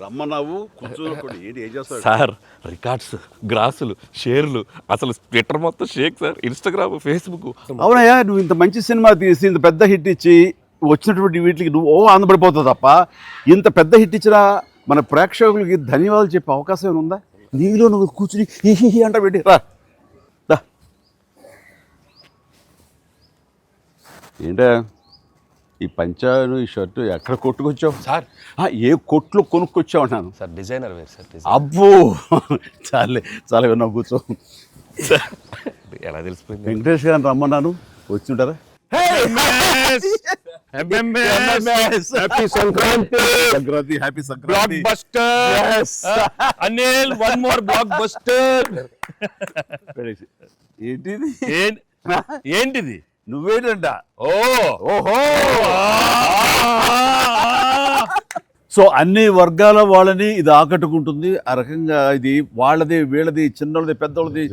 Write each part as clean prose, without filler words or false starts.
రమ్మన్నావు కూర్చోకుండా ఏంటి ఏం చేస్తావు సార్ రికార్డ్స్ గ్రాసులు షేర్లు అసలు ట్విట్టర్ మొత్తం షేక్ సార్, ఇన్స్టాగ్రామ్, ఫేస్బుక్. అవునయ్యా, నువ్వు ఇంత మంచి సినిమా తీసి ఇంత పెద్ద హిట్ ఇచ్చి వచ్చినటువంటి వీటికి నువ్వు ఆనందపడిపోతావు తప్ప ఇంత పెద్ద హిట్ ఇచ్చిన మన ప్రేక్షకులకి ధన్యవాదాలు చెప్పే అవకాశం ఏమైనా ఉందా? నీలో నువ్వు కూర్చుని హి అంట పెట్టి రా రా. ఏంటా ఈ పంచాను ఈ షర్టు ఎక్కడ కొట్టుకొచ్చావు సార్ ఏ కొట్లు కొనుక్కొచ్చావు అన్నాను సార్ డిజైనర్ వేరు సార్. అబ్బో చాలే చాలా విన్నావు, కూర్చో. ఎలా తెలిసిపోయింది? వెంకటేష్ గారిని రమ్మన్నాను, వచ్చి ఉంటారా? Happy Sankranti. Sankranti, happy Sankranti. Block buster Anil, one more block buster. ఏంటిది? ఏంటిది? నువ్వేంటంట? ఓహో. సో అన్ని వర్గాల వాళ్ళని ఇది ఆకట్టుకుంటుంది. ఆ రకంగా ఇది వాళ్ళది వీళ్ళది చిన్నది పెద్దోళ్ళది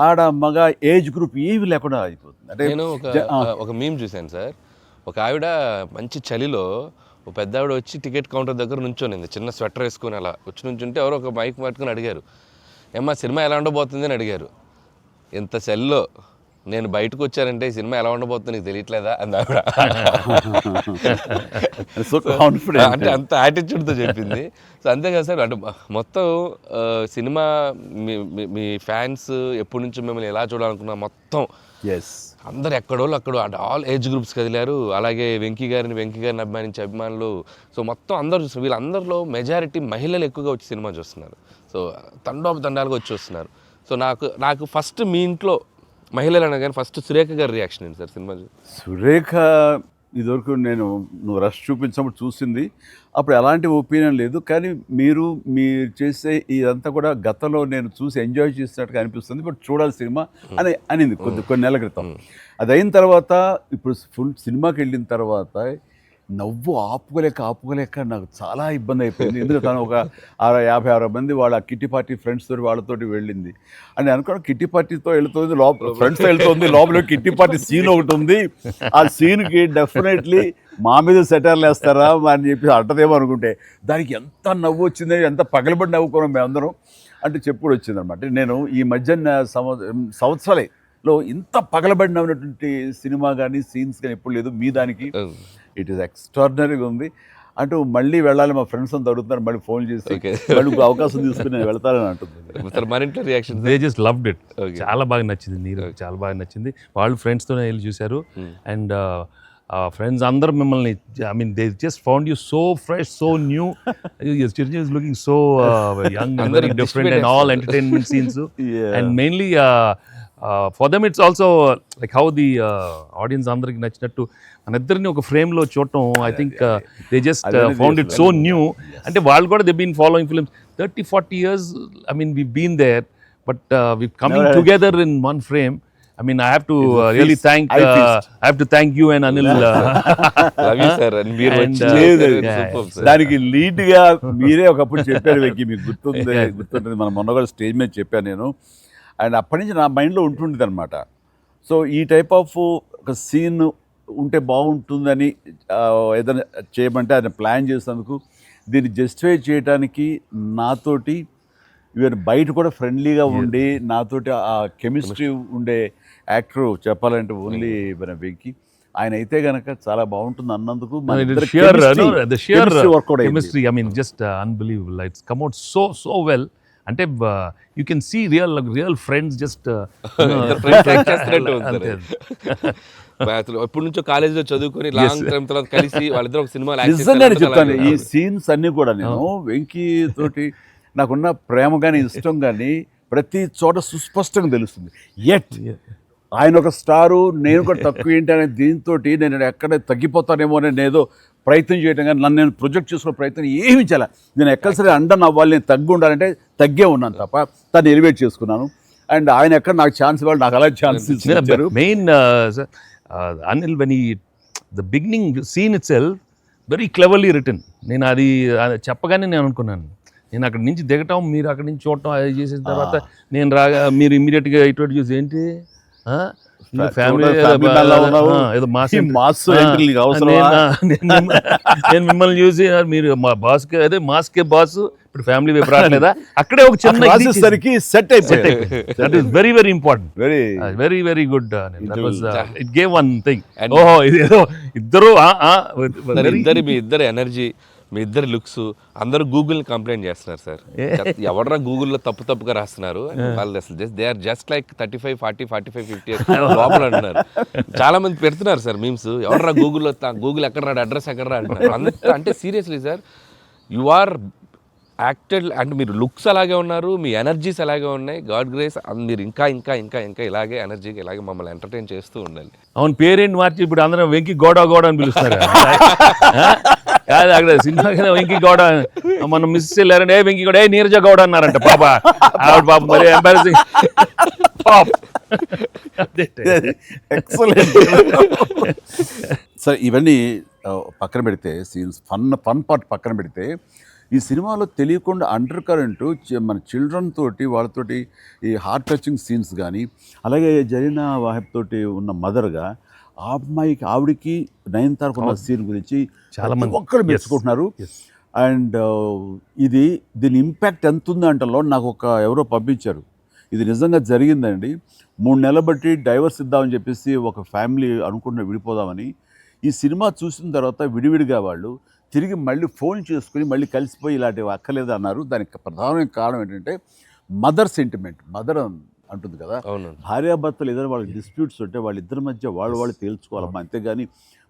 ఆడ మగ ఏజ్ గ్రూప్ ఏవి లేకుండా అయిపోతుంది. అంటే నేను ఒక మీమ్ చూశాను సార్. ఒక ఆవిడ మంచి చలిలో ఒక పెద్ద ఆవిడ వచ్చి టికెట్ కౌంటర్ దగ్గర నుంచోనింది, చిన్న స్వెటర్ వేసుకుని అలా వచ్చి నుంచుంటే ఎవరో ఒక మైక్ పట్టుకుని అడిగారు, ఏమ్మా సినిమా ఎలా ఉండబోతుంది అని అడిగారు. ఇంత చలిలో నేను బయటకు వచ్చానంటే ఈ సినిమా ఎలా ఉండబోతుంది నీకు తెలియట్లేదా అని ఆవిడ. అంటే అంత యాటిట్యూడ్తో చెప్పింది. సో అంతేకాదు సార్, అంటే మొత్తం సినిమా మీ ఫ్యాన్స్ ఎప్పటి నుంచి మిమ్మల్ని ఎలా చూడాలనుకున్నా మొత్తం అందరు ఎక్కడోళ్ళు అక్కడ అంటే ఆల్ ఏజ్ గ్రూప్స్ కదిలారు. అలాగే వెంకీ గారిని అభిమానించే అభిమానులు. సో మొత్తం అందరూ చూస్తున్నారు. వీళ్ళందరిలో మెజారిటీ మహిళలు ఎక్కువగా వచ్చి సినిమా చూస్తున్నారు. సో తండాలుగా వచ్చి వస్తున్నారు. సో నాకు ఫస్ట్ మీ ఇంట్లో మహిళలు అనగానే ఫస్ట్ సురేఖ గారి రియాక్షన్ ఏంటి సార్ సినిమా? సురేఖ ఇదివరకు నువ్వు రష్ చూపించినప్పుడు చూసింది, అప్పుడు ఎలాంటి ఒపీనియన్ లేదు. కానీ మీరు చేసే ఇదంతా కూడా గతంలో నేను చూసి ఎంజాయ్ చేసినట్టుగా అనిపిస్తుంది, బట్ చూడాలి సినిమా అనింది కొన్ని నెలల క్రితం. అది అయిన తర్వాత ఇప్పుడు ఫుల్ సినిమాకి వెళ్ళిన తర్వాత నవ్వు ఆపుకోలేక నాకు చాలా ఇబ్బంది అయిపోయింది. ఎందుకంటే తను ఒక 50-60 మంది వాళ్ళ కిట్టి పార్టీ ఫ్రెండ్స్ తోటి వాళ్ళతోటి వెళ్ళింది అని అనుకోవడం. కిట్టి పార్టీతో వెళుతుంది, ఫ్రెండ్స్తో వెళ్తుంది, లోపల కిట్టి పార్టీ సీన్ ఒకటి ఉంది. ఆ సీన్కి డెఫినెట్లీ మా మీద సెటర్లు వేస్తారా అని చెప్పి అంటదేమో అనుకుంటే దానికి ఎంత నవ్వు వచ్చింది, ఎంత పగలబడి నవ్వుకున్నాం మేమందరం అంటే చెప్పుడు వచ్చింది అనమాట. నేను ఈ మధ్య సంవత్సరాలలో ఇంత పగలబడి నవ్వినటువంటి సినిమా కానీ సీన్స్ కానీ ఎప్పుడు లేదు. మీ దానికి ఇట్ ఈస్ ఎక్స్ట్రాడినరీగా ఉంది. అంటూ మళ్ళీ వెళ్ళాలి, మా ఫ్రెండ్స్ అంతా అడుగుతున్నారు, మళ్ళీ ఫోన్ చేసి మళ్ళీ అవకాశం తీసుకుని నేను వెళ్తానని అంటుంది. They just loved it. చాలా బాగా నచ్చింది, నీరు చాలా బాగా నచ్చింది. వాళ్ళు ఫ్రెండ్స్తోనే వెళ్ళి చూశారు. అండ్ ఫ్రెండ్స్ అందరూ మిమ్మల్ని they just found you so fresh, so new. Chiranjeevi is looking so young and very different and all entertainment scenes. And mainly for them it's also like how the audience అందరికి నచ్చినట్టు మన ఇద్దరిని ఒక ఫ్రేమ్లో చూడటం. I think they just found it so new. అంటే వాళ్ళు కూడా they been following films 30-40 years. We've been there, but we're coming together in one frame. I have to really thank you and Anil. Love you sir. And దానికి lead గా మీరే ఒకప్పుడు చెప్పారు వెంకీ, మీకు గుర్తుంటుంది. మన మొన్న కూడా స్టేజ్ మీద చెప్పాను నేను. అండ్ అప్పటి నుంచి నా మైండ్లో ఉంటుండేది అనమాట. సో ఈ టైప్ ఆఫ్ ఒక సీన్ ఉంటే బాగుంటుందని ఏదైనా చేయమంటే ఆయన ప్లాన్ చేసినందుకు, దీన్ని జస్టిఫై చేయడానికి నాతోటి ఈవెన్ బయట కూడా ఫ్రెండ్లీగా ఉండి నాతోటి ఆ కెమిస్ట్రీ ఉండే యాక్టర్ చెప్పాలంటే ఓన్లీ మన వెంకీ. ఆయన అయితే కనుక చాలా బాగుంటుంది అన్నందుకు chemistry just unbelievable. It's come out so well. అంటే you can see real friends just ఎప్పటి నుంచో కాలేజీలో చదువుకొని లాంగ్ టైం తర్వాత కలిసి వాళ్ళిద్దరు ఒక సినిమా. నిజంగానే చెప్తాను, ఈ సీన్స్ అన్ని కూడా నేను వెంకీ తోటి నాకున్న ప్రేమ కానీ ఇష్టం కానీ ప్రతి చోట సుస్పష్టంగా తెలుస్తుంది. ఎట్ ఆయన ఒక స్టారు, నేను కూడా తక్కువ ఏంటి అనే దీంతో నేను ఎక్కడ తగ్గిపోతానేమో అని ఏదో ప్రయత్నం చేయడం కానీ నన్ను నేను ప్రొజెక్ట్ చేసుకునే ప్రయత్నం ఏమి చేయాలి. నేను ఎక్కడ సరే అండర్ అవ్వాలి, నేను తగ్గి ఉండాలంటే తగ్గే ఉన్నాను తప్ప తను ఎలివేట్ చేసుకున్నాను. అండ్ ఆయన ఎక్కడ నాకు ఛాన్స్ ఇవ్వాలి, నాకు అలా ఛాన్స్ ఇచ్చారు. Main Anil, when the beginning scene itself very cleverly written. నేను అది చెప్పగానే నేను అనుకున్నాను, నేను అక్కడి నుంచి దిగటం, మీరు అక్కడి నుంచి చూడటం, అది చేసిన తర్వాత నేను రాగా మీరు ఇమ్మీడియట్గా ఇటువంటి చూసి ఏంటి ఫ్యామిలీ Family man లా ఉన్నావు. ఏదో మాస్ ఈ mass entry నీకు అవసరమా? నేను మిమ్మల్ని చూసి మీరు మా బాస్ అదే మాస్ కే బాస్ ఇప్పుడు ఫ్యామిలీ వైపు రావట్లేదా అక్కడే ఒక చిన్న రాసేసరికి సెట్ అయిపోయింది. That is very very important, very very very good. It gave one thing. ఓహో ఇదేదో ఇద్దరు మీ ఇద్దరు ఎనర్జీ, మీ ఇద్దరు లుక్స్, అందరూ గూగుల్ని కంప్లైంట్ చేస్తున్నారు సార్. ఎవడరా గూగుల్లో తప్పుగా రాస్తున్నారు వాళ్ళు, అసలు దే ఆర్ జస్ట్ లైక్ 35, 40, 45, 50 లోపల అంటున్నారు. చాలా మంది పెడుతున్నారు సార్ మీమ్స్, ఎవడరా గూగుల్ ఎక్కడ రాడు, అడ్రస్ ఎక్కడ రా అంటున్నారు. అంత అంటే seriously sir, you are acted అంటే మీరు లుక్స్ అలాగే ఉన్నారు, మీ ఎనర్జీస్ అలాగే ఉన్నాయి. గాడ్ గ్రేస్, మీరు ఇంకా ఇంకా ఇంకా ఇంకా ఇలాగే ఎనర్జీగా ఇలాగే మమ్మల్ని ఎంటర్టైన్ చేస్తూ ఉండాలి. అవును, పేరేంటి మార్చి ఇప్పుడు అందరం వెంకి గౌడ అని పిలుస్తారు కాదు, అక్కడ సినిమా వెంకి గౌడ మనం మిస్ వెళ్ళారంటే వెంకి గౌడ నీరజ గౌడ అన్నారంట పాప. ఆవిడ పాప మరి ఎంబారసింగ్ పాప్. ఎక్సలెంట్. సరే ఇవన్నీ పక్కన పెడితే, సీన్స్ ఫన్ పార్ట్ పక్కన పెడితే, ఈ సినిమాలో తెలియకుండా అండర్ కరెంట్ మన చిల్డ్రన్ తోటి వాళ్ళతోటి ఈ హార్ట్ టచింగ్ సీన్స్ కానీ, అలాగే జరీనా వాహిబ్ తోటి ఉన్న మదర్గా ఆ అమ్మాయికి ఆవిడికి నయనతారకు ఉన్న సీన్ గురించి చాలా మంది ఒక్కరు మెచ్చుకుంటున్నారు. అండ్ దీని ఇంపాక్ట్ ఎంత ఉంది అంటలో నాకు ఎవరో పంపించారు, ఇది నిజంగా జరిగిందండి. 3 నెలలు బట్టి డైవర్స్ ఇద్దామని చెప్పేసి ఒక ఫ్యామిలీ అనుకుంటున్న విడిపోదామని, ఈ సినిమా చూసిన తర్వాత విడివిడిగా వాళ్ళు తిరిగి మళ్ళీ ఫోన్ చేసుకుని మళ్ళీ కలిసిపోయి ఇలాంటివి అక్కర్లేదు అన్నారు. దానికి ప్రధానమైన కారణం ఏంటంటే మదర్ సెంటిమెంట్. మదర్ అంటుంది కదా, భార్యాభర్తలు ఏదైనా వాళ్ళకి డిస్ప్యూట్స్ ఉంటే వాళ్ళిద్దరి మధ్య వాళ్ళు తేల్చుకోవాలమ్మా, అంతేగాని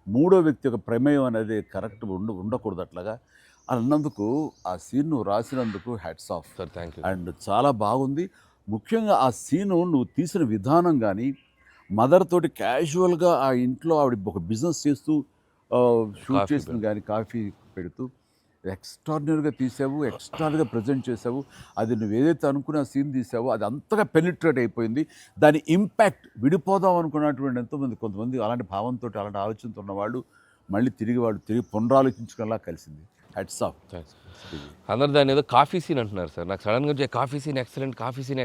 మూడో వ్యక్తి యొక్క ప్రమేయం అనేది కరెక్ట్ ఉండకూడదు. అట్లాగా అన్నందుకు ఆ సీన్ నువ్వు రాసినందుకు hats off sir, thank you. And చాలా బాగుంది. ముఖ్యంగా ఆ సీను నువ్వు తీసిన విధానం కానీ, మదర్ తోటి క్యాజువల్గా ఆ ఇంట్లో ఆవిడ ఒక బిజినెస్ చేస్తూ షూట్ చేసింది కానీ, కాఫీ పెడుతూ ఎక్స్ట్రాడినరీగా తీసావు, ఎక్స్ట్రాడినరీగా ప్రజెంట్ చేసావు. అది నువ్వు ఏదైతే అనుకున్న సీన్ తీసావో అది అంతగా పెనిట్రేట్ అయిపోయింది. దాని ఇంపాక్ట్ విడిపోదాం అనుకున్నటువంటి కొంతమంది అలాంటి భావంతో అలాంటి ఆలోచనతో ఉన్నవాళ్ళు మళ్ళీ తిరిగి పునరాలోచించుకునేలా కలిసింది. Heads of. అందరు దాన్ని ఏదో కాఫీ సీన్ అంటున్నారు సార్. నాకు సడన్గా వచ్చే కాఫీ సీన్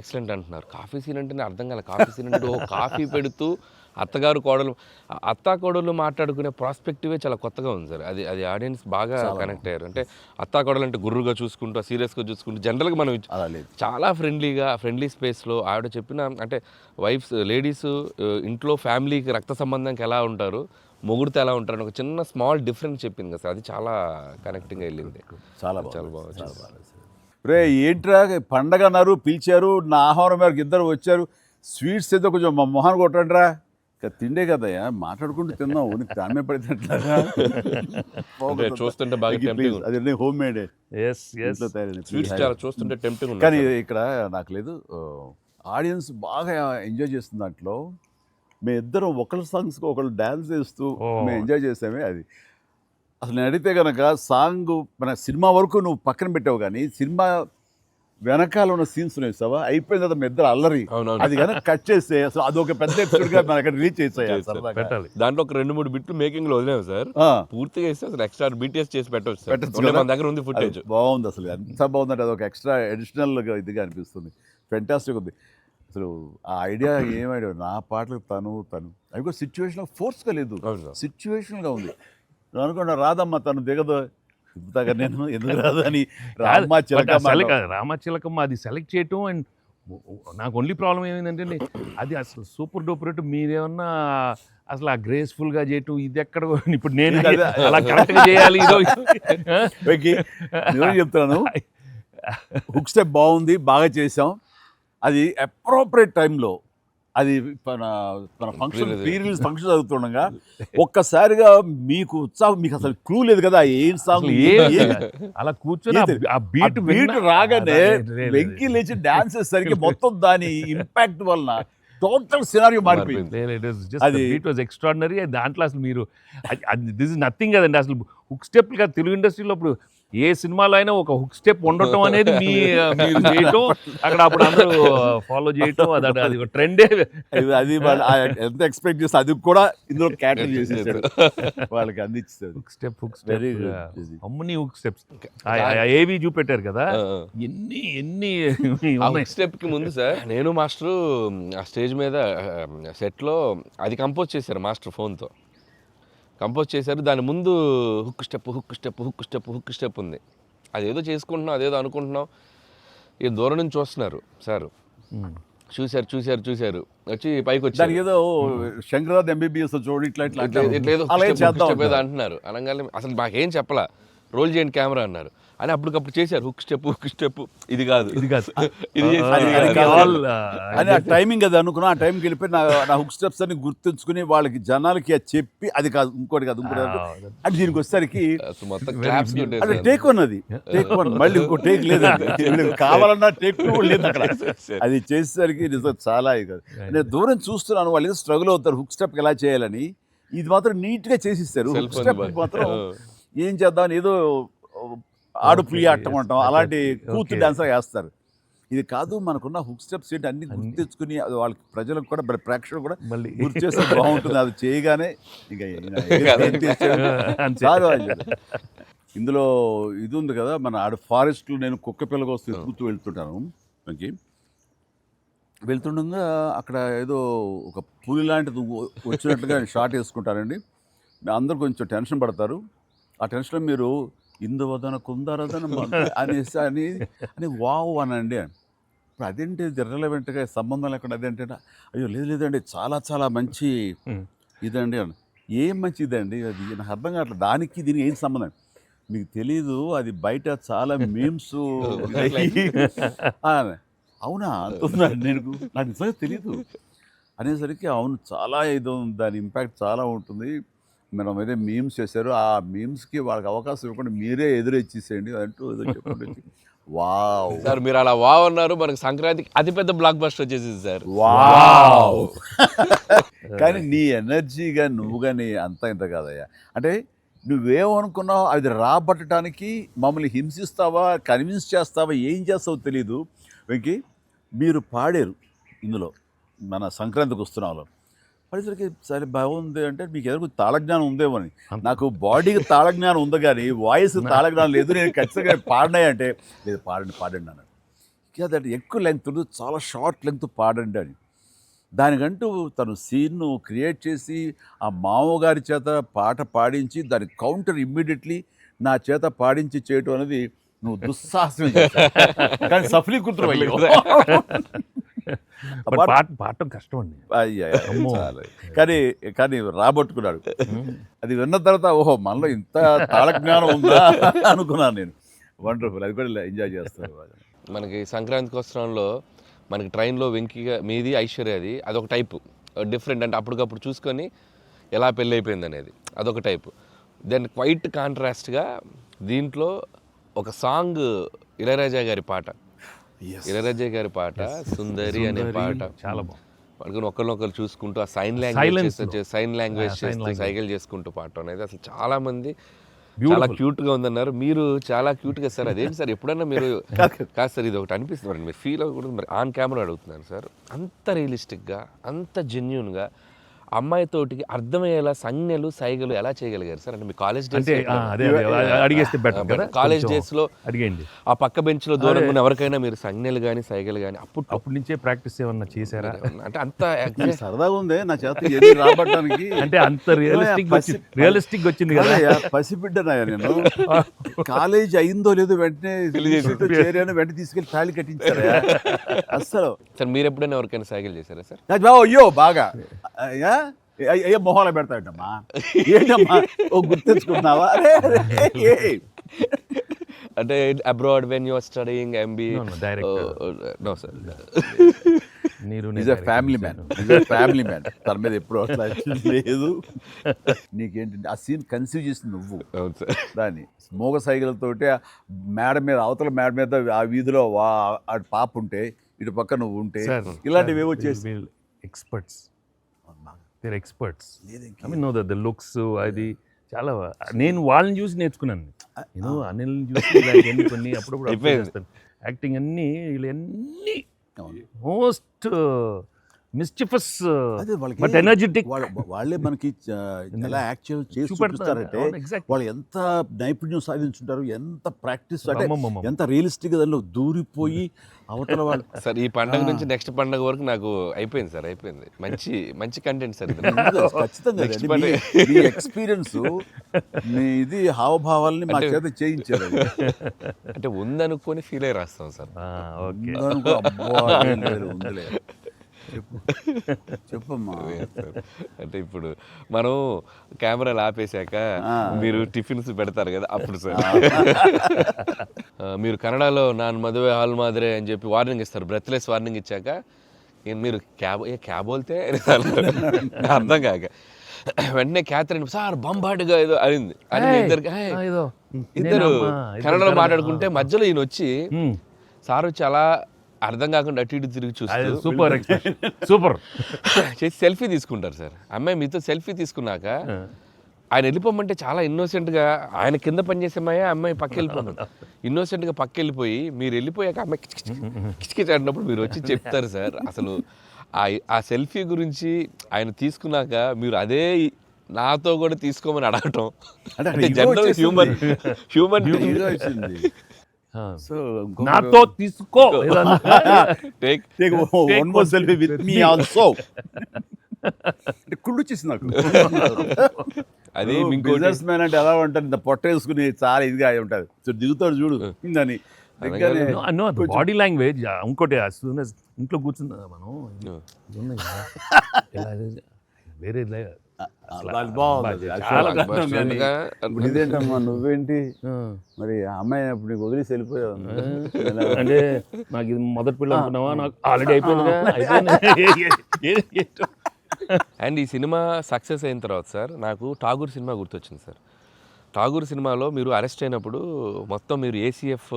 ఎక్సలెంట్ అంటున్నారు. కాఫీ సీన్ అంటే నేను అర్థం కాలే. కాఫీ సీన్ అంటే కాఫీ పెడుతూ అత్తా కోడలు మాట్లాడుకునే ప్రాస్పెక్టివే చాలా కొత్తగా ఉంది సార్. అది ఆడియన్స్ బాగా కనెక్ట్ అయ్యారు. అంటే అత్తా కోడలు అంటే గుర్రుగా చూసుకుంటూ, సీరియస్గా చూసుకుంటూ, జనరల్గా మనం చాలా ఫ్రెండ్లీ స్పేస్లో ఆవిడ చెప్పిన అంటే లేడీస్ ఇంట్లో ఫ్యామిలీకి రక్త సంబంధానికి ఎలా ఉంటారు, మొగుడితో ఎలా ఉంటారు అని ఒక చిన్న స్మాల్ డిఫరెన్స్ చెప్పింది కదా సార్. అది చాలా కనెక్టింగ్గా వెళ్ళింది. చాలా బాగా. రే ఏంట్రా పండగ అన్నారు, పిలిచారు, నా ఆహ్వానం మేరకు ఇద్దరు వచ్చారు, స్వీట్స్ ఏదో కొంచెం మా మొహాన్ని కొట్టండిరా. తిండే కదయ్యా, మాట్లాడుకుంటూ తిన్నావు, నీకు దాని మీద పడినట్లాగా చూస్తుంటే బాగా అదే హోమ్ మేడ్ చూస్తుంటే టెంప్టింగ్. కానీ ఇక్కడ నాకు లేదు, ఆడియన్స్ బాగా ఎంజాయ్ చేస్తున్న దాంట్లో మేము ఇద్దరం ఒకళ్ళ సాంగ్స్కి ఒకళ్ళు డ్యాన్స్ చేస్తూ మేము ఎంజాయ్ చేసామే. అది అసలు నేను అడిగితే కనుక సాంగ్ మన సినిమా వరకు నువ్వు పక్కన పెట్టావు, కానీ సినిమా వెనకాల ఉన్న సీన్స్ వేసావా, అయిపోయిన తర్వాత మీ ఇద్దరు అల్లరి అది కనుక కట్ చేస్తే అసలు అదొక పెద్ద ఎపిసోడ్గా మన అక్కడ రిలీజ్ చేసేయాలి. దాంట్లో ఒక 2-3 బిట్లు మేకింగ్ లో వదిలేము సార్. పూర్తిగా వేస్తే అసలు ఎక్స్ట్రా BTS చేసి పెట్టవచ్చు. మన దగ్గర ఉంది ఫుటేజ్. బాగుంది, అసలు ఎంత బాగుందంటే అదొక ఎక్స్ట్రా అడిషనల్గా ఇదిగా అనిపిస్తుంది. ఫెంటాస్టిక్ ఉంది అసలు. ఆ ఐడియా ఏమైనా నా పాటలకు తను అవి కూడా సిచ్యువేషన్ ఫోర్స్గా లేదు, సిచ్యువేషన్గా ఉంది. అనుకున్నా రాదమ్మా తను దిగదు, నేను ఎందుకు రాదు అని రామచిలకమ్మ అది సెలెక్ట్ చేయటం. అండ్ నాకు ఓన్లీ ప్రాబ్లం ఏమైందంటే అది అసలు సూపర్ డూపర్. మీరేమన్నా అసలు ఆ గ్రేస్ఫుల్గా చేయటం ఇది ఎక్కడ, ఇప్పుడు నేను అలా కరెక్ట్గా చేయాలి. చెప్తున్నాను, హుక్ స్టెప్ బాగుంది, బాగా చేసాం. అది అప్రోప్రియేట్ టైంలో అది మన ఫంక్షన్ ప్రీ రిలీజ్ ఫంక్షన్ జరుగుతుండగా ఒక్కసారిగా మీకు ఉత్సాహం, మీకు అసలు క్లూ లేదు కదా ఏం సాంగ్, అలా కూర్చొని ఆ బీట్ రాగానే వెంకీ లేచి డాన్స్ చేసేసరికి మొత్తం దాని ఇంపాక్ట్ వలన టోటల్ సినారియో మారిపోయింది. అది ఇట్ వాజ్ ఎక్స్ట్రాడినరీ. దాంట్లో అసలు మీరు దిస్ ఇస్ నథింగ్ కదండి. అసలు హుక్ స్టెప్ కాదు తెలుగు ఇండస్ట్రీలో ఇప్పుడు ఏ సినిమాలో అయినా ఒక హుక్ స్టెప్ ఉండటం అనేది మీరు చేయటం, అక్కడ అప్పుడు అందరూ ఫాలో చేయటం, అది ఒక ట్రెండే. అది వాళ్ళు ఎంత ఎక్స్పెక్ట్ చేస్తే అది కూడా ఇందులో క్యాటర్ చేసేసాడు, వాళ్ళకి అందించాడు. Hook step Very good. అమ్మని హుక్ స్టెప్స్ ఏవి చూపెట్టారు కదా, ఎన్ని స్టెప్ కి ముందు సార్ నేను మాస్టరు ఆ స్టేజ్ మీద సెట్లో అది కంపోజ్ చేశారు మాస్టర్ ఫోన్తో కంపోజ్ చేశారు. దాని ముందు hook step hook step hook step hook step ఉంది. అదేదో చేసుకుంటున్నాం, అదేదో అనుకుంటున్నాం. ఈ దూరం నుంచి చూస్తున్నారు సార్, చూశారు వచ్చి పైకి వచ్చి దానికి ఏదో శంకరాద్ ఎంబీబీఎస్ చూడు ఇట్లా ఇట్లా ఏదో ఏదో అంటున్నారు. అనగానే అసలు మాకేం చెప్పలా, రోల్ చేయండి కెమెరా అన్నారు అని అప్పటికప్పుడు చేశారు. హుక్ స్టెప్ ఇది కాదు ఇది కాదు ఇది అని ఆ టైమింగ్ అది అనుకున్నా. ఆ టైంకి వెళ్ళిపోయి నా హుక్ స్టెప్స్ అని గుర్తుంచుకుని వాళ్ళకి జనాలకి అది చెప్పి అది కాదు ఇంకోటి కాదు అంటే దీనికి వచ్చేసరికి మొత్తం క్లాప్స్ అంటే టేక్ వన్, అది టేక్ వన్, మళ్ళీ ఇంకో టేక్ లేదు, కావాలన్నా టేక్ టూ లేదు అక్కడ. అది చేసేసరికి నిజం చాలా కాదు. నేను దూరం చూస్తున్నాను, వాళ్ళు ఏదో స్ట్రగుల్ అవుతారు హుక్ స్టెప్ ఎలా చేయాలని. ఇది మాత్రం నీట్ గా చేసిస్తారు. హుక్ స్టెప్ మాత్రం ఏం చేద్దామని ఏదో ఆడు పులి ఆటం అంటాం అలాంటి కూతు డాన్సర్ వేస్తారు. ఇది కాదు, మనకున్న హుక్ స్టెప్స్ ఏంటి అన్ని గుర్తించుకుని అది వాళ్ళకి ప్రజలకు కూడా ప్రేక్షకులు కూడా మళ్ళీ గుర్తు చేస్తే బాగుంటుంది. అది చేయగానే చాలు. ఇందులో ఇది ఉంది కదా, మన ఆడ ఫారెస్ట్లో నేను కుక్క పిల్ల కోసం ఎత్తుకుతూ వెళ్తుంటాను. మనకి వెళ్తుండగా అక్కడ ఏదో ఒక పులి లాంటిది వచ్చినట్టుగా షాట్ వేసుకుంటారండి. అందరూ కొంచెం టెన్షన్ పడతారు. ఆ టెన్షన్లో మీరు ఇందువదన కుందరదన అనేసి అని వావ్ అనండి. ఇప్పుడు అదేంటి ఇర్రెలవెంట్గా సంబంధం లేకుండా అదేంటంటే అయ్యో లేదండి చాలా చాలా మంచి ఇదండి అని. ఏం మంచిదండి అది నాకు అర్థం కావట్లేదు. దానికి దీనికి ఏం సంబంధం మీకు తెలీదు. అది బయట చాలా మీమ్స్ అవునా అంటున్నాను నేను, నాకు నిజంగా తెలీదు అనేసరికి అవును చాలా ఇది దాని ఇంపాక్ట్ చాలా ఉంటుంది. మనం ఏదో మీమ్స్ చేశారు, ఆ మీమ్స్కి వాళ్ళకి అవకాశం ఇవ్వకుండా మీరే ఎదురొచ్చేసేయండి అంటూ ఏదో చెప్పుకుంటే వావ్ సార్ మీరు అలా వావ్ అన్నారు. మనకి సంక్రాంతికి అతిపెద్ద బ్లాక్ బస్టర్ వచ్చేసింది సార్. వావ్ కానీ నీ ఎనర్జీగా నువ్వు కానీ అంత ఇంత కాదయ్యా. అంటే నువ్వేమనుకున్నావు అది రాబట్టడానికి మమ్మల్ని హింసిస్తావా, కన్విన్స్ చేస్తావా, ఏం చేస్తావో తెలీదు. వెంకీ మీరు పాడారు ఇందులో మన సంక్రాంతికి వస్తున్నాలో పరిసరికి సరే బాగుంది అంటే మీకు ఎదురు తాళజ్ఞానం ఉందేమో అని. నాకు బాడీకి తాళజ్ఞానం ఉంది కానీ వాయిస్ తాళజ్ఞానం లేదు. నేను ఖచ్చితంగా పాడినాయి అంటే లేదు పాడండి అన్నాడు. అదంటే ఎక్కువ లెంగ్త్ చాలా షార్ట్ లెంగ్త్ పాడండి అని. దానికంటూ తను సీన్ను క్రియేట్ చేసి ఆ మామగారి చేత పాట పాడించి దాని కౌంటర్ ఇమ్మీడియట్లీ నా చేత పాడించి చేయటం అనేది నువ్వు దుస్సాహసం చేశావు. కానీ సఫలీకృతం అయ్యో. పాడటం కష్టం అండి. కానీ కానీ రాబట్టుకున్నాడు. అది విన్న తర్వాత ఓహో మనలో ఇంత తాళజ్ఞానం ఉందా అనుకున్నాను నేను. వండర్ఫుల్, అది కూడా ఎంజాయ్ చేస్తాను. మనకి సంక్రాంతికి వస్త్రంలో మనకి ట్రైన్లో వెంకీగా మీది ఐశ్వర్యది అదొక టైపు డిఫరెంట్, అంటే అప్పటికప్పుడు చూసుకొని ఎలా పెళ్ళి అయిపోయింది అనేది అదొక టైపు. దెన్ క్వైట్ కాంట్రాస్ట్గా దీంట్లో ఒక సాంగ్ ఇళయరాజా గారి పాట, ఇళయరాజా గారి పాట సుందరి అనే పాట చాలా బాగుంది. పడుకుని ఒకరినొకరు చూసుకుంటూ ఆ సైన్ లాంగ్వేజ్ చేస్తూ సైకిల్ చేసుకుంటూ పాట అనేది అసలు చాలా మంది చాలా క్యూట్ గా ఉందన్నారు. మీరు చాలా క్యూట్ గా సార్. అదేంటి సార్ ఎప్పుడన్నా మీరు కాదు సార్ ఇది ఒకటి అనిపిస్తుంది మీరు ఫీల్ అవ్వకూడదు. మరి ఆన్ కెమెరా అడుగుతున్నాను సార్, అంత రియలిస్టిక్ గా అంత జెన్యూన్ గా అమ్మాయితోటికి అర్థమయ్యేలా సంజ్ఞలు సైగలు ఎలా చేయగలిగారు సార్? అంటే మీ కాలేజ్ డేస్ అడిగేస్తే బెటర్ కదా. కాలేజ్ డేస్ లో అడిగండి ఆ పక్క బెంచ్ లో దూరం ఉన్న ఎవరికైనా మీరు సంజ్ఞలు కానీ సైగలు కానీ అప్పుడు నుంచే ప్రాక్టీస్ ఏమన్నా చేశారా? అంటే అంత సరదాగా ఉంది నా చేత రాబట్టడానికి. అంటే అంత రియలిస్టిక్ వచ్చింది కదా. పసిబిడ్డనాయా నేను. కాలేజ్ అయిందో లేదో వెంటనే చేరాను, వెంటనే తీసుకెళ్ళి తాళి కట్టించారా అసలు. సార్ మీరు ఎప్పుడైనా ఎవరికైనా సైకిల్ చేశారా సార్? అయ్యో బాగా అయ్యో మొహాలు పెడతాడమ్మా. ఏంటమ్మా ఓ గుర్తించుకుంటున్నావా? అంటే abroad when you are studying MBA no sir is a family man, family man. తన మీద ఎప్పుడు అట్లా లేదు. నీకేంటంటే ఆ సీన్ కన్సీవ్ చేసింది నువ్వు. దాన్ని మోగ సైకిల్తోటి మేడ మీద అవతల మేడ మీద ఆ వీధిలో అటు పాప ఉంటే ఇటు పక్క నువ్వు ఉంటే ఇలాంటివి ఏవో చేసి experts. They're experts. I mean, know that the looks, అది చాలా నేను వాళ్ళని చూసి నేర్చుకున్నాను. నేను అనిల్ని చూసి ఇలాంటివన్నీ కొన్ని అప్పుడప్పుడు అబ్జర్వ్ అయిపోయింది. చేస్తాను. యాక్టింగ్ అన్నీ వీళ్ళన్నీ అవును. మోస్ట్ మిస్చిఫస్ అదే వాళ్ళకి బట్ ఎనర్జెటిక్ వాళ్ళే మనకి ఎలా యాక్ట్ చేసి చూపిస్తారంటే వాళ్ళు ఎంత నైపుణ్యం సాధించుంటారు, ఎంత ప్రాక్టీస్ అంటే ఎంత రియలిస్టిక్గా దానిలో దూరిపోయి అవతల వాళ్ళు. సార్ ఈ పండగ నుంచి నెక్స్ట్ పండగ వరకు నాకు అయిపోయింది సార్, అయిపోయింది. మంచి మంచి కంటెంట్ సార్ ఇది. ఖచ్చితంగా Next అండి. మీ ఎక్స్పీరియన్స్ మీ ఇది హావభావాలని మా చేత చేయించారు. అంటే ఉందనుకొని ఫీల్ అయ్యి రాస్తాం సార్. ఓకే. ఉందనుకో, అబ్బా, ఏం లేదు, ఉందిలే. చెప్పమ్మా. అంటే ఇప్పుడు మనం కెమెరాలు ఆపేశాక మీరు టిఫిన్స్ పెడతారు కదా అప్పుడు సార్. మీరు కన్నడలో నాన్ మదువే హాల్ మాదిరే అని చెప్పి వార్నింగ్ ఇస్తారు, బ్రెత్లెస్ వార్నింగ్ ఇచ్చాక మీరు క్యాబ్ బోల్తే అర్థం కాక వెంటనే క్యాథరిన్ సార్ బంబాటుగా ఏదో అయింది అని ఇద్దరు కన్నడలో మాట్లాడుకుంటే మధ్యలో ఈయన వచ్చి సార్ వచ్చి అలా అర్థం కాకుండా అటు ఇటు తిరిగి చూస్తారు, సూపర్ సూపర్ చేసి సెల్ఫీ తీసుకుంటారు సార్. అమ్మాయి మీతో సెల్ఫీ తీసుకున్నాక ఆయన వెళ్ళిపోమంటే చాలా ఇన్నోసెంట్గా ఆయన కింద పనిచేసే అమ్మాయి పక్క వెళ్ళిపోమన్నారు. ఇన్నోసెంట్గా పక్క వెళ్ళిపోయి మీరు వెళ్ళిపోయాక అమ్మాయి కిచకిచ అంటున్నప్పుడు మీరు వచ్చి చెప్తారు సార్. అసలు ఆ సెల్ఫీ గురించి ఆయన తీసుకున్నాక మీరు అదే నాతో కూడా తీసుకోమని అడగటం అంటే జనరల్ హ్యూమన్ సో నాతో తీసుకో కుళ్ళు వచ్చేసి నాకు. అది బిజినెస్ మ్యాన్ అంటే ఎలా ఉంటుంది, పొట్ట వేసుకుని చాలా ఇదిగా ఉంటుంది. సో దిగుతాడు చూడు అని బాడీ లాంగ్వేజ్. ఇంకోటి ఇంట్లో కూర్చుందా మనం వేరే ఇదేంటమ్మా నువ్వేంటి మరి అమ్మాయి అప్పుడు నీకు వదిలేసి వెళ్ళిపోయావు అంటే నాకు ఇది మొదటి పిల్ల అనుకున్నావా, నాకు ఆల్రెడీ అయిపోయిందిగా. అండ్ ఈ సినిమా సక్సెస్ అయిన తర్వాత సార్ నాకు ఠాగూర్ సినిమా గుర్తొచ్చింది సార్. ఠాగూర్ సినిమాలో మీరు అరెస్ట్ అయినప్పుడు మొత్తం మీరు ఏసీఎఫ్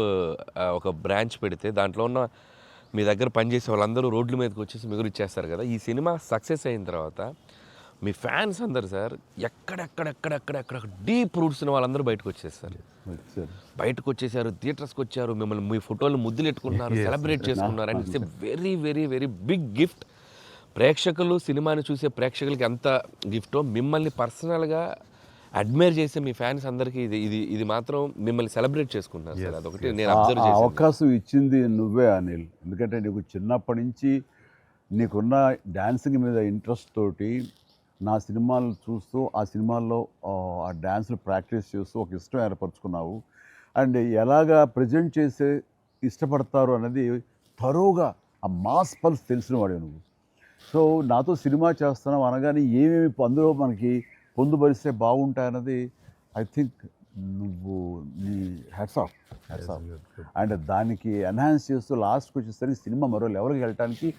ఒక బ్రాంచ్ పెడితే దాంట్లో ఉన్న మీ దగ్గర పనిచేసే వాళ్ళందరూ రోడ్ల మీదకి వచ్చేసి మిగులు ఇచ్చేస్తారు కదా. ఈ సినిమా సక్సెస్ అయిన తర్వాత మీ ఫ్యాన్స్ అందరు సార్ ఎక్కడెక్కడ డీప్ రూట్స్ ఉన్న వాళ్ళందరూ బయటకు వచ్చేస్తారు, బయటకు వచ్చేసారు, థియేటర్స్కి వచ్చారు, మిమ్మల్ని మీ ఫోటోలు ముద్దులు ఎట్టుకుంటున్నారు, సెలబ్రేట్ చేసుకున్నారు. And it's a very very very big gift. ప్రేక్షకులు సినిమాని చూసే ప్రేక్షకులకి ఎంత గిఫ్టో మిమ్మల్ని పర్సనల్గా అడ్మైర్ చేసే మీ ఫ్యాన్స్ అందరికీ ఇది మాత్రం మిమ్మల్ని సెలబ్రేట్ చేసుకుంటున్నారు సార్. అదొకటి నేను అబ్జర్వ్ చేశాను. అవకాశం ఇచ్చింది నువ్వే అనిల్. ఎందుకంటే నీకు చిన్నప్పటి నుంచి నీకున్న డాన్సింగ్ మీద ఇంట్రెస్ట్ తోటి నా సినిమాలు చూస్తూ ఆ సినిమాల్లో ఆ డాన్స్ని ప్రాక్టీస్ చేస్తూ ఒక ఇష్టం ఏర్పరచుకున్నావు. అండ్ ఎలాగా ప్రజెంట్ చేసే ఇష్టపడతారు అనేది తరోగా ఆ మాస్ పల్స్ తెలిసిన వాడే నువ్వు. సో నాతో సినిమా చేస్తున్నావు అనగానే ఏమేమి అందులో మనకి పొందుపరిస్తే బాగుంటాయన్నది ఐ థింక్ నువ్వు నీ హ్యాట్స్ ఆఫ్. అండ్ దానికి ఎన్హాన్స్ చేస్తూ లాస్ట్కి వచ్చేసరికి సినిమా మరో లెవెల్కి వెళ్ళటానికి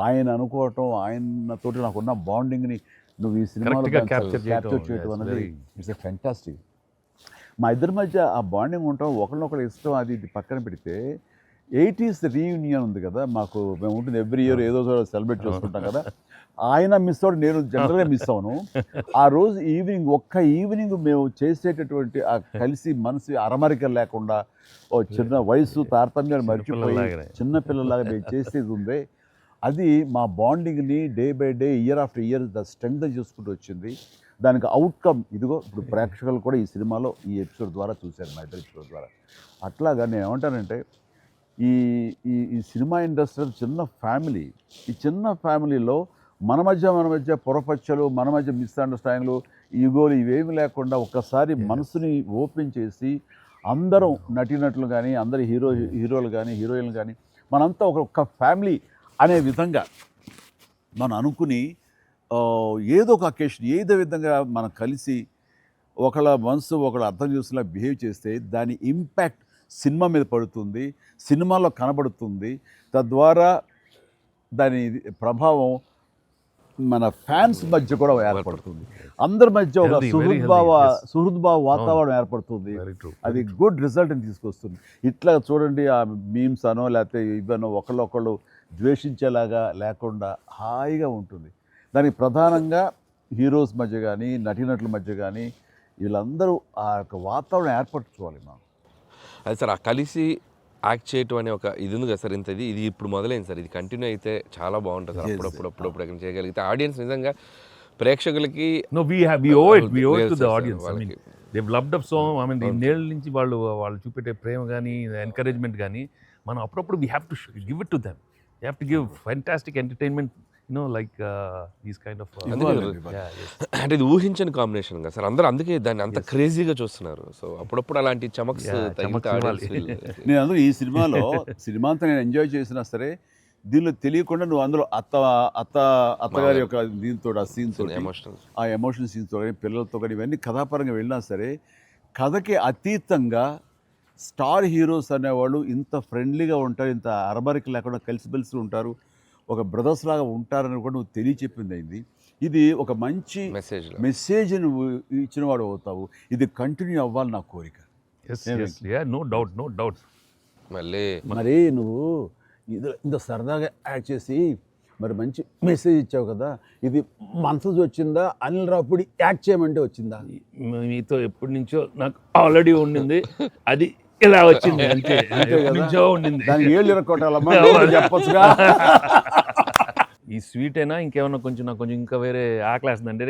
ఆయన అనుకోవటం, ఆయనతోటి నాకున్న బాండింగ్ని నువ్వు ఈ సినిమాలో క్యాప్చర్ చేయటం అనేది ఇట్స్ ఎ ఫ్యాంటాస్టిక్. మా ఇద్దరి మధ్య ఆ బాండింగ్ ఉంటాం, ఒకరినొకరు ఇష్టం, అది ఇది పక్కన పెడితే 80s రీయూనియన్ ఉంది కదా మాకు, మేము ఉంటుంది ఎవ్రీ ఇయర్ ఏదో సెలబ్రేట్ చేసుకుంటాం కదా. ఆయన మిస్ అవుట్, నేను జనరల్గా మిస్ అవును. ఆ రోజు ఒక్క ఈవినింగ్ మేము చేసేటటువంటి ఆ కలిసి మనసు అరమరికలు లేకుండా ఓ చిన్న వయసు తారతమ్యాలు మర్చిపోయి చిన్నపిల్లలాగా మేము చేసేది ఉందే, అది మా బాండింగ్ని day by day year after year strength చేసుకుంటూ వచ్చింది. దానికి అవుట్కమ్ ఇదిగో ఇప్పుడు ప్రేక్షకులు కూడా ఈ సినిమాలో ఈ ఎపిసోడ్ ద్వారా చూశారు, మా ఇద్దరు ఎపిసోడ్ ద్వారా. అట్లాగా నేను ఏమంటానంటే ఈ ఈ సినిమా ఇండస్ట్రీ చిన్న ఫ్యామిలీ. ఈ చిన్న ఫ్యామిలీలో మన మధ్య పొరపచ్చలు, మన మధ్య మిస్అండర్స్టాండింగ్లు, ఈగోలు ఇవేమి లేకుండా ఒక్కసారి మనసుని ఓపెన్ చేసి అందరం నటీనటులు కానీ, అందరి హీరోలు కానీ, హీరోయిన్లు కానీ మనంతా ఒక ఫ్యామిలీ అనే విధంగా మనం అనుకుని ఏదో ఒక అకేషన్ ఏదో విధంగా మనం కలిసి ఒకళ్ళ మనసు ఒకళ్ళు అర్థం చేసుకునేలా బిహేవ్ చేస్తే దాని ఇంపాక్ట్ సినిమా మీద పడుతుంది, సినిమాలో కనబడుతుంది. తద్వారా దాని ప్రభావం మన ఫ్యాన్స్ మధ్య కూడా ఏర్పడుతుంది, అందరి మధ్య ఒక సుహృద్భావ వాతావరణం ఏర్పడుతుంది. అది గుడ్ రిజల్ట్ని తీసుకొస్తుంది. ఇట్లా చూడండి, ఆ మీమ్స్ అనో లేకపోతే ఇవనో ఒకళ్ళొకళ్ళు ద్వేషించేలాగా లేకుండా హాయిగా ఉంటుంది. దానికి ప్రధానంగా హీరోస్ మధ్య కానీ, నటీనటుల మధ్య కానీ వీళ్ళందరూ ఆ యొక్క వాతావరణం ఏర్పరచుకోవాలి మనం. అది సార్ ఆ కలిసి యాక్ట్ చేయటం అనే ఒక ఇది ఉంది కదా సార్, ఇది ఇప్పుడు మొదలైంది సార్, ఇది కంటిన్యూ అయితే చాలా బాగుంటుంది సార్. అప్పుడప్పుడు ఎక్కడ చేయగలిగితే ఆడియన్స్ నిజంగా ప్రేక్షకులకి No, we owe it to the audience. I mean, they've loved up so. I mean, ఇన్నేళ్ళ నుంచి వాళ్ళు చూపెట్టే ప్రేమ కానీ ఎంకరేజ్మెంట్ కానీ మనం అప్పుడప్పుడు we have to give it to them. We have to give fantastic entertainment, like these kind of అంటే ఇది ఊహించని combination కదా సార్, అందరూ అందుకే దాన్ని అంత క్రేజీగా చూస్తున్నారు. సో అప్పుడప్పుడు అలాంటి చమక్స్ తగిలితే audience నేను అందులో ఈ సినిమా అంతా నేను ఎంజాయ్ చేసినా సరే దీనిలో తెలియకుండా నువ్వు అందులో అత్తగారి యొక్క దీంతో ఆ సీన్స్ ఎమోషనల్ ఆ ఎమోషనల్ సీన్స్తో కానీ పిల్లలతో కానీ ఇవన్నీ కథాపరంగా వెళ్ళినా సరే కథకి అతీతంగా స్టార్ హీరోస్ అనేవాళ్ళు ఇంత ఫ్రెండ్లీగా ఉంటారు, ఇంత అరబరికి లేకుండా కలిసిమెలిసి ఉంటారు, ఒక బ్రదర్స్ లాగా ఉంటారని కూడా నువ్వు తెలియచెప్పింది అయింది. ఇది ఒక మంచి మెసేజ్ నువ్వు ఇచ్చిన వాడు అవుతావు. ఇది కంటిన్యూ అవ్వాలి నా కోరిక. no doubt. మరి నువ్వు ఇంత సరదాగా యాడ్ చేసి మరి మంచి మెసేజ్ ఇచ్చావు కదా, ఇది మనసు వచ్చిందా అనిల్ రావుపూడి యాక్ట్ చేయమంటే వచ్చిందా? మీతో ఎప్పటి నుంచో నాకు ఆల్రెడీ ఉండింది, అది ఇలా వచ్చింది అంతే. నుంచో ఉండింది, దానికి ఏళ్ళు ఇరక్కొట్టాలమ్మా చెప్పొచ్చుగా. ఈ స్వీట్ అయినా ఇంకేమన్నా కొంచెం నాకు కొంచెం ఇంకా వేరే ఆకలేస్తుందంటే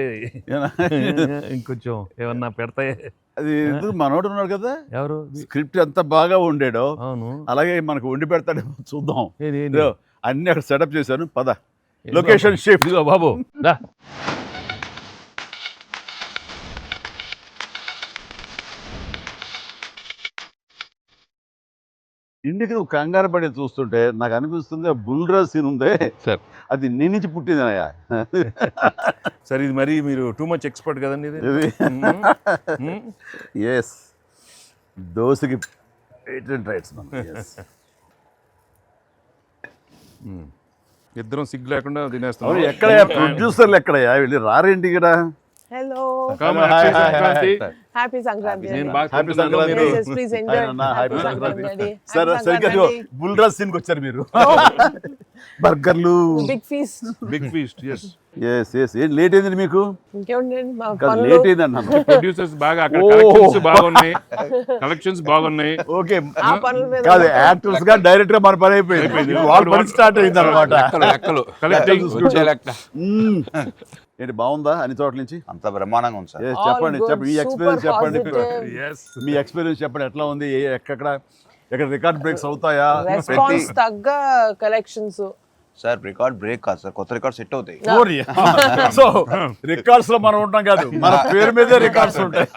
ఇంకొంచెం ఏమన్నా పెడతాయి. అది మనోడు ఉన్నాడు కదా, ఎవరు స్క్రిప్ట్ ఎంత బాగా ఉండేడో అవును అలాగే మనకు వండి పెడతాడేమో చూద్దాం. అన్ని అక్కడ సెటప్ చేశాను, పద లొకేషన్ షిఫ్ట్ బాబు దా. ఇంటికి నువ్వు కంగారు పడి చూస్తుంటే నాకు అనిపిస్తుంది ఆ బుల్రాజ్ సీన్ ఉందే సార్, అది నీ నుంచి పుట్టిందనయ్యా. సరే ఇది మరి మీరు టూ మచ్ ఎక్స్పర్ట్ కదండి ఇది. ఎస్, దోశకి పేటెంట్ రైట్స్ మనం. ఇద్దరం సిగ్గు లేకుండా తినేస్తాం. ఎక్కడయ్యా ప్రొడ్యూసర్లు, ఎక్కడయ్యా వెళ్ళి రారేంటి ఇక్కడ? Hello. Happy Sankranti. Happy Sankranti. Yes, please enjoy. Happy Sankranti. Daddy. సరే సరిగ్గా బుల్రాజ్ సీన్కి వచ్చారు మీరు. బర్గర్లు, Big feast. Big feast. Yes ఏం లేట్ అయింది మీకు? ఇంకేముందండి మా కాదు పనులు. లేట్ అయింది అన్నాను. ప్రొడ్యూసర్స్ బాగా అక్కడ కలెక్షన్స్ బాగున్నాయి. ఓకే ఆ పనుల మీద కాదు, యాక్టర్స్ గా డైరెక్ట్ గా మన పని అయిపోయింది, వాళ్ళ పని స్టార్ట్ అయింది అనమాట. ఏంటి బాగుందా అన్ని చోట్ల నుంచి? అంత బ్రహ్మాండంగా ఉంది సార్. చెప్పండి మీ ఎక్స్పీరియన్స్ చెప్పండి. Yes. మీ ఎక్స్పీరియన్స్ చెప్పండి, ఎట్లా ఉంది? ఎక్కడ రికార్డ్ బ్రేక్స్ అవుతాయా? రెస్పాన్స్ తగ్గ కలెక్షన్స్. సార్ రికార్డ్ బ్రేక్ కాదు సార్, కొత్త రికార్డ్ సెట్ అవుతాయి. సో రికార్డ్స్ లో మనం ఉంటాం కాదు, మన పేరు మీదే రికార్డ్స్ ఉంటాయి.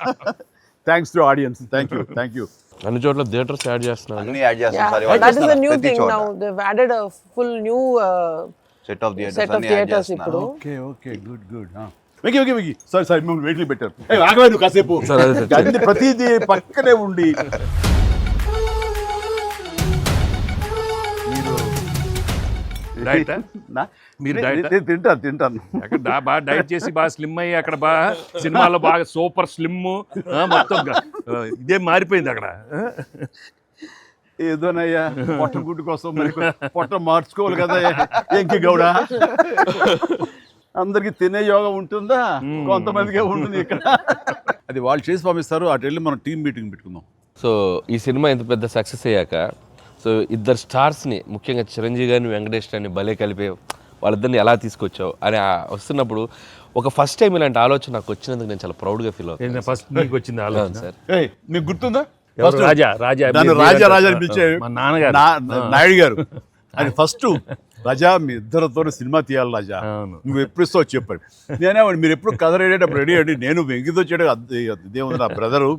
Thanks to audience. Thank you. అన్ని చోట్ల థియేటర్స్ యాడ్ చేస్తున్నారు. అన్ని యాడ్ చేస్తాం sir. That is a new thing now. They've added a full new set of set of theaters ఇప్పుడు. Okay good. వెకి సారీ మిమ్మల్ని వెయిట్లు పెట్టారు. ఆగవే నువ్వు కాసేపు. అన్ని ప్రతిదీ పక్కనే ఉండి తింటాను. అక్కడ బాగా డైట్ చేసి బాగా స్లిమ్ అయ్యి అక్కడ బాగా సినిమాలో బాగా సూపర్ స్లిమ్ మొత్తం ఇదే మారిపోయింది అక్కడ. ఏదోనయ్యా పొట్ట గుడ్డు కోసం మరి పొట్ట మార్చుకోవాలి కదా ఎంకి గౌడ. అందరికి తినే యోగం ఉంటుందా? కొంతమందికే ఉంటుంది ఇక్కడ. అది వాళ్ళు చేసి పంపిస్తారు, అటు వెళ్ళి మనం టీం మీటింగ్ పెట్టుకుందాం. సో ఈ సినిమా ఇంత పెద్ద సక్సెస్ అయ్యాక సో ఇద్దరు స్టార్స్ని, ముఖ్యంగా చిరంజీవి గారిని వెంకటేష్ గారిని భలే కలిపే వాళ్ళిద్దరిని ఎలా తీసుకొచ్చావు అని వస్తున్నప్పుడు ఒక ఫస్ట్ టైం ఇలాంటి ఆలోచన నాకు వచ్చినందుకు నేను చాలా ప్రౌడ్గా ఫీల్ అవుతాను. ఫస్ట్ నీకు వచ్చింది ఆలోచన సార్. మీకు గుర్తుందా? రాజా అని పిలిచే మా నాన్నగారు నాయుడు గారు. అది ఫస్ట్ రాజా మీ ఇద్దరితో సినిమా తీయాలి రాజా, నువ్వు ఎప్పుడు ఇస్తావు చెప్పండి. నేనేమండి మీరు ఎప్పుడు కథ రెడేటప్పుడు రెడీ అండి, నేను వెంకితో చేయడం ఇదేముంది, నా బ్రదరు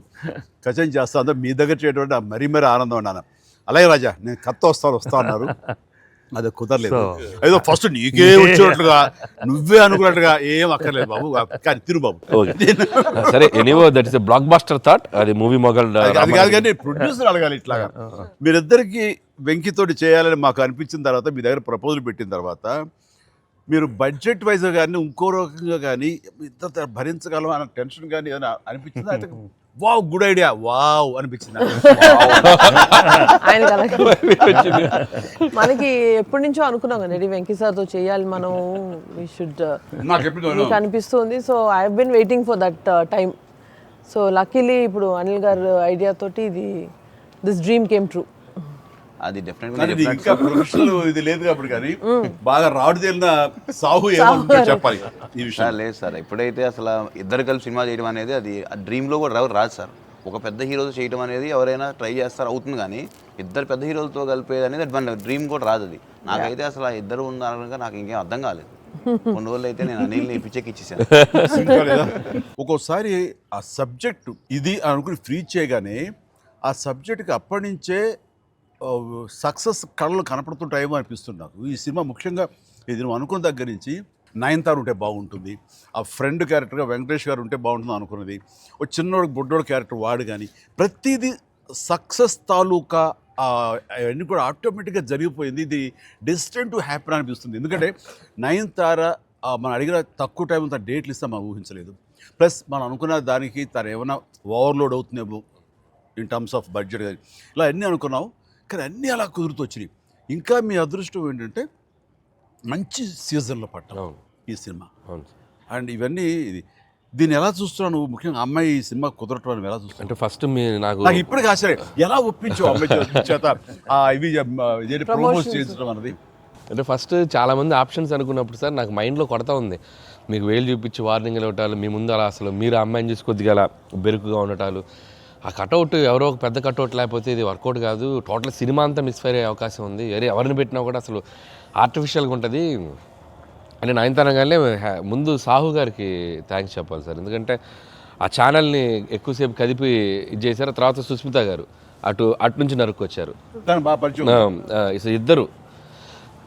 కచం చేస్తా అంతా మీ దగ్గర చేయడం మరీ ఆనందం అన్నాను. అలాగే రాజా నేను కథ వస్తా అన్నారు, అది కుదరలేదు. ఏదో ఫస్ట్ నీకే వచ్చినట్లుగా నువ్వే అనుకున్నట్టుగా ఏం అక్కర్లేదు బాబు, కానీ తిరు బాబు. సరే anyway that is a blockbuster thought. అది మూవీ మొగల్ అది కాదు కానీ ప్రొడ్యూసర్ అడగాలి ఇట్లాగా. మీరిద్దరికి వెంకితోటి చేయాలని మాకు అనిపించిన తర్వాత, మీ దగ్గర ప్రపోజల్ పెట్టిన తర్వాత, మీరు బడ్జెట్ వైజ్గా కానీ ఇంకో రకంగా కానీ ఇద్దరు భరించగలం అన్న టెన్షన్ కానీ ఏదైనా అనిపించిందా? అయితే వావ్ గుడ్ ఐడియా వావ్ అనిపించింది మనకి ఎప్పటి నుంచో అనుకున్నాం కదా వెంకీ సార్తో చేయాలి మనం, వి షుడ్, నాకు అనిపిస్తుంది. So I have been waiting for that time. So luckily ఇప్పుడు అనిల్ గారు ఐడియా తోటి దిస్ డ్రీమ్ కేమ్ ట్రూ. అది కానీ ఇది ఇంకా డెఫినెట్గా ప్రొఫెషనల్ ఇది లేదు కాబట్టి కానీ బాగా రాడు తేలిన సాహు ఏమంటారు చెప్పాలి ఈ విషయం. సార్ లేదు సార్, ఎప్పుడైతే అసలు ఇద్దరు కలిసి సినిమా చేయడం అనేది అది డ్రీమ్లో కూడా రాదు సార్. ఒక పెద్ద హీరోతో చేయడం అనేది ఎవరైనా ట్రై చేస్తారు అవుతుంది, కానీ ఇద్దరు పెద్ద హీరోలతో కలిపేది అనేది మన డ్రీమ్ కూడా రాదు. అది నాకైతే అసలు ఆ ఇద్దరు ఉన్నారనగా నాకు ఇంకేం అర్థం కాలేదు. కొన్ని రోజులు అయితే నేను అనిల్ని పిచ్చెక్కిచ్చేసాను. ఒక్కోసారి ఆ సబ్జెక్టు ఇది అనుకుని ఫ్రీ చేయగానే ఆ సబ్జెక్ట్కి అప్పటి నుంచే సక్సెస్ కళలు కనపడుతుంటాయేమో అనిపిస్తుంది నాకు. ఈ సినిమా ముఖ్యంగా ఇది నువ్వు అనుకున్న దగ్గర నుంచి నయనతార ఉంటే బాగుంటుంది, ఆ ఫ్రెండ్ క్యారెక్టర్గా వెంకటేష్ గారు ఉంటే బాగుంటుంది అనుకున్నది, ఒక చిన్నోడు బుడ్డోడు క్యారెక్టర్ వాడు కానీ ప్రతిదీ సక్సెస్ తాలూకా అవన్నీ కూడా ఆటోమేటిక్గా జరిగిపోయింది. ఇది డెస్టిన్ టు హ్యాపీ అనిపిస్తుంది. ఎందుకంటే నయనతార మనం అడిగిన తక్కువ టైం అంత డేట్లు ఇస్తే మనం ఊహించలేదు. ప్లస్ మనం అనుకున్న దానికి తను ఏమైనా ఓవర్లోడ్ అవుతుందేమో ఇన్ టర్మ్స్ ఆఫ్ బడ్జెట్ కానీ ఇలా అన్నీ అనుకున్నాం, కానీ అన్నీ అలా కుదురుతూ వచ్చినాయి. ఇంకా మీ అదృష్టం ఏంటంటే మంచి సీజన్లో పట్టాం ఈ సినిమా. అండ్ ఇవన్నీ దీన్ని ఎలా చూస్తున్నావు నువ్వు? ముఖ్యంగా అమ్మాయి ఈ సినిమా కుదరటం అని ఎలా చూస్తావు? అంటే ఫస్ట్ నాకు ఇప్పటికీ ఆశ్చర్యం, ఎలా ఒప్పించావు అమ్మాయి చేత ఇవి ప్రమోట్ చేయించడం అన్నది? అంటే ఫస్ట్ చాలామంది ఆప్షన్స్ అనుకున్నప్పుడు సార్ నాకు మైండ్లో కొడతా ఉంది, మీకు వేలు చూపించి వార్నింగ్ ఇవ్వటాలు, మీ ముందు అలా అసలు మీరు అమ్మాయిని చూసి కొద్దిగా అలా బెరుకుగా ఉండటాలు, ఆ కటౌట్ ఎవరో ఒక పెద్ద కటౌట్ లేకపోతే ఇది వర్కౌట్ కాదు, టోటల్ సినిమా అంతా మిస్ఫైర్ అయ్యే అవకాశం ఉంది, ఎవరిని పెట్టినా కూడా అసలు ఆర్టిఫిషియల్గా ఉంటుంది అంటే నయనతారగానే ముందు సాహు గారికి థ్యాంక్స్ చెప్పాలి సార్. ఎందుకంటే ఆ ఛానల్ని ఎక్కువసేపు కదిపి ఇది చేశారు. తర్వాత సుస్మిత గారు అటు నుంచి నరుక్కొచ్చారు.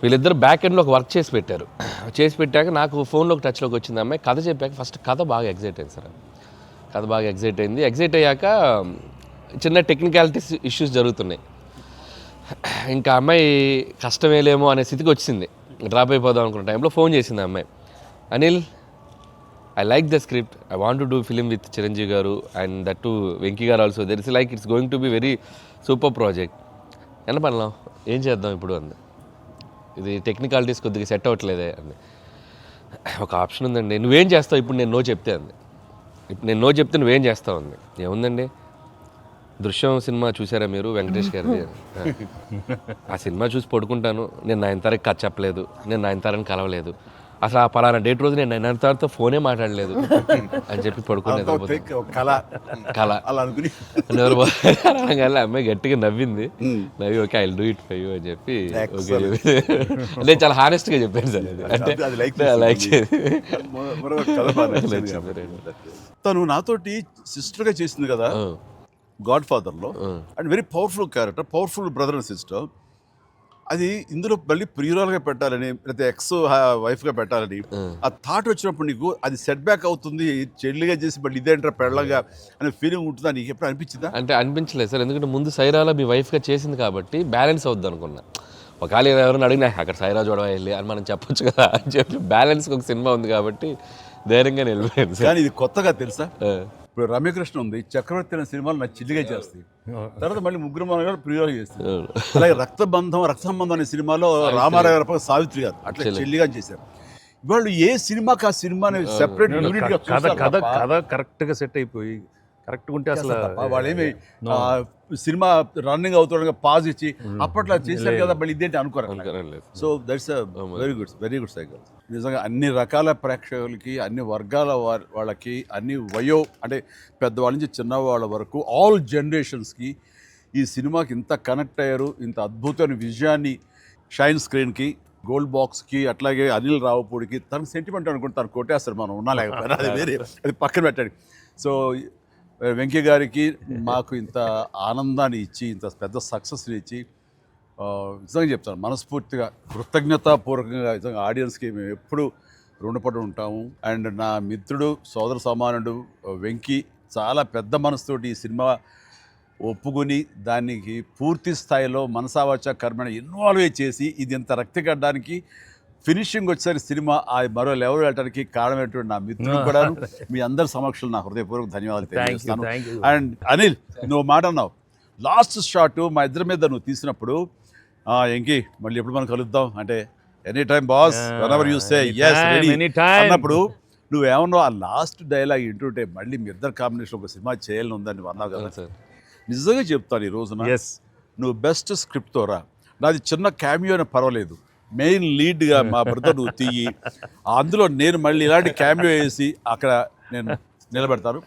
వీళ్ళిద్దరు బ్యాక్ ఎండ్లో ఒక వర్క్ చేసి పెట్టారు. చేసి పెట్టాక నాకు ఫోన్లోకి టచ్లోకి వచ్చింది అమ్మాయి. కథ చెప్పాక ఫస్ట్ కథ బాగా ఎగ్జైట్ అయింది సార్. కథ బాగా ఎగ్జైట్ అయింది. ఎగ్జైట్ అయ్యాక చిన్న టెక్నికాలిటీస్ ఇష్యూస్ జరుగుతున్నాయి. ఇంకా అమ్మాయి కష్టమేలేమో అనే స్థితికి వచ్చింది. డ్రాప్ అయిపోదాం అనుకున్న టైంలో ఫోన్ చేసింది అమ్మాయి, Anil I like the script, I want to do film with Chiranjeevi గారు అండ్ దట్ టు వెంకీ గారు also, there is like it's going to be very super project. ఎంత పడలాం, ఏం చేద్దాం ఇప్పుడు అంది. ఇది టెక్నికాలిటీస్ కొద్దిగా సెట్ అవ్వట్లేదే అంది. ఒక ఆప్షన్ ఉందండి, నువ్వేం చేస్తావు ఇప్పుడు నేను నో చెప్తే అంది. ఇప్పుడు నేను నో చెప్తే నువ్వేం చేస్తావు అంది. ఏముందండి, దృశ్యం సినిమా చూసారా మీరు వెంకటేష్ గారిది? ఆ సినిమా చూసి పడుకుంటాను, నేను నయనతారకి కథ చెప్పలేదు, నేను నయనతారని కలవలేదు, అసలు ఆ పలానా డేట్ రోజు నేను నయనతారతో ఫోనే మాట్లాడలేదు అని చెప్పి పడుకునేది. కళ అనగానే అమ్మాయి గట్టిగా నవ్వింది. నవ్వి okay I will do it for you అని చెప్పి నేను చాలా హానెస్ట్గా చెప్పాను సార్. అంటే లైక్ తను నాతోటి సిస్టర్గా చేసింది కదా గాడ్ ఫాదర్లో, and very powerful character, powerful brother and sister. అది ఇందులో మళ్ళీ ప్రియురాలుగా పెట్టాలని లేకపోతే ఎక్స్ వైఫ్గా పెట్టాలని ఆ థాట్ వచ్చినప్పుడు నీకు అది సెట్ బ్యాక్ అవుతుంది, చెల్లిగా చేసి మళ్ళీ ఇదేంటారా పెళ్ళగా అనే ఫీలింగ్ ఉంటుందా నీకు ఎప్పుడు అనిపించిందా? అంటే అనిపించలేదు సార్, ఎందుకంటే ముందు సైరాలో మీ వైఫ్గా చేసింది కాబట్టి బ్యాలెన్స్ అవుద్ది అనుకున్నా. ఒకవేళ ఎవరైనా అడిగినా అక్కడ సైరా చూడవా వెళ్ళి అని మనం చెప్పొచ్చు కదా అని చెప్పి బ్యాలెన్స్కి ఒక సినిమా ఉంది కాబట్టి ధైర్యంగా వెళ్ళిపోయింది. కానీ ఇది కొత్తగా తెలుసా, ఇప్పుడు రమ్యకృష్ణ ఉంది, చక్రవర్తి అనే సినిమాలు నా చిల్లిగా చేస్తాయి, తర్వాత మళ్ళీ ముగ్గురు మనగారు ప్రియులు చేస్తారు. అలాగే రక్త సంబంధం అనే సినిమాలో రామారావు గారు సావిత్రి గారు అట్లా చెల్లిగా చేశారు. వాళ్ళు ఏ సినిమాకి ఆ సినిమాని సెపరేట్ యూనిట్ గా కథ కరెక్ట్గా సెట్ అయిపోయి కరెక్ట్గా ఉంటే అసలు వాళ్ళేమి సినిమా రన్నింగ్ అవుతుండగా పాజ్ ఇచ్చి అప్పట్లో చేశారు కదా మళ్ళీ ఇదేంటి అనుకోరు. So that's very good cycle. నిజంగా అన్ని రకాల ప్రేక్షకులకి, అన్ని వర్గాల వాళ్ళకి, అన్ని వయో అంటే పెద్దవాళ్ళ నుంచి చిన్నవాళ్ళ వరకు ఆల్ జనరేషన్స్కి ఈ సినిమాకి ఇంత కనెక్ట్ అయ్యారు. ఇంత అద్భుతమైన విజయాన్ని షైన్ స్క్రీన్కి, గోల్డ్ బాక్స్కి, అట్లాగే అనిల్ రావుపూడికి తనకు సెంటిమెంట్ అనుకుంటే తను కొట్టేస్తారు, మనం ఉన్నా లేకపోయినా అది వేరే, అది పక్కన పెట్టండి. సో వెంకయ్య గారికి మాకు ఇంత ఆనందాన్ని ఇచ్చి, ఇంత పెద్ద సక్సెస్ని ఇచ్చి నిజంగా చెప్తాను మనస్ఫూర్తిగా కృతజ్ఞతాపూర్వకంగా నిజంగా ఆడియన్స్కి మేము ఎప్పుడు రుణపడి ఉంటాము. అండ్ నా మిత్రుడు, సోదర సమానుడు వెంకీ చాలా పెద్ద మనసుతోటి ఈ సినిమా ఒప్పుకొని దానికి పూర్తి స్థాయిలో మనసావాచ కర్మని ఇన్వాల్వ్ చేసి ఇది ఇంత రక్తి కట్టడానికి ఫినిషింగ్ వచ్చేసరి సినిమా ఆ మరో లెవెల్ వెళ్ళడానికి కారణమైనటువంటి నా మిత్రుడు కూడా మీ అందరి సమక్షంలో నా హృదయపూర్వక ధన్యవాదాలు తెలియజేస్తాను. అండ్ అనిల్, నువ్వు మాట అన్నావు లాస్ట్ షాట్ మా ఇద్దరి మీద నువ్వు తీసినప్పుడు, ఎంకి మళ్ళీ ఎప్పుడు మనం కలుద్దాం అంటే any time boss whenever you say yes ready అన్నప్పుడు నువ్వేమన్నావు ఆ లాస్ట్ డైలాగ్ వింటుంటే మళ్ళీ మీ ఇద్దరు కాంబినేషన్ ఒక సినిమా చేయాలని ఉందని నువ్వు అన్నావు కదా సార్ నిజంగా చెప్తాను ఈ రోజున ఎస్ నువ్వు బెస్ట్ స్క్రిప్ట్తో రా నాది చిన్న క్యామియో అని పర్వాలేదు మెయిన్ లీడ్గా మా బ్రదర్ నువ్వు తీయి అందులో నేను మళ్ళీ ఇలాంటి క్యామియో వేసి అక్కడ నేను నిలబెడతాను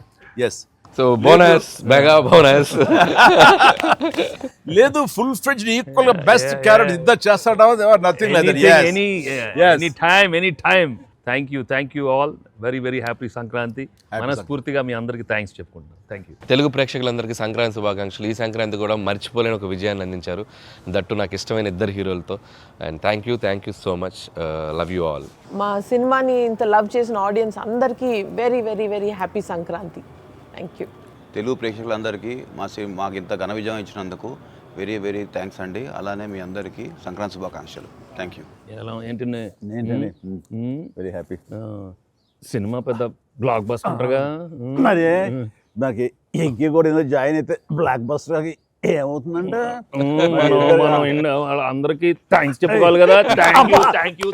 yes so bonus mega bonus లేదు ఫుల్ ఫ్రెండ్ ఈక్వల్ గా బెస్ట్ క్యారెక్టర్ ఇద్దరు చేస్తాడా nothing like that any time thank you all very happy Sankranti మనస్ఫూర్తిగా మీ అందరికీ థ్యాంక్స్ చెప్పుకుంటున్నాను థ్యాంక్ యూ తెలుగు ప్రేక్షకులందరికీ సంక్రాంతి శుభాకాంక్షలు. ఈ సంక్రాంతి కూడా మర్చిపోలేని ఒక విజయాన్ని అందించారు, దట్టు నాకు ఇష్టమైన ఇద్దరు హీరోలతో. And thank you so much, love you all. మా సినిమాని ఇంత లవ్ చేసిన ఆడియన్స్ అందరికీ very happy Sankranti. Thank you. Telugu ప్రేక్షకులందరికీ మాకు ఇంత ఘన విజయం ఇచ్చినందుకు వెరీ థ్యాంక్స్ అండి. అలానే మీ అందరికీ సంక్రాంతి శుభాకాంక్షలు. Thank you. ఎలా ఏంటి వెరీ హ్యాపీ సినిమా పెద్ద బ్లాక్ బస్టర్గా మరి నాకు ఇంకే కూడా ఏదో జాయిన్ అయితే బ్లాక్ బస్టర్ ఏమవుతుందంటే మనం అందరికీ థ్యాంక్స్ చెప్పుకోవాలి కదా. Thank you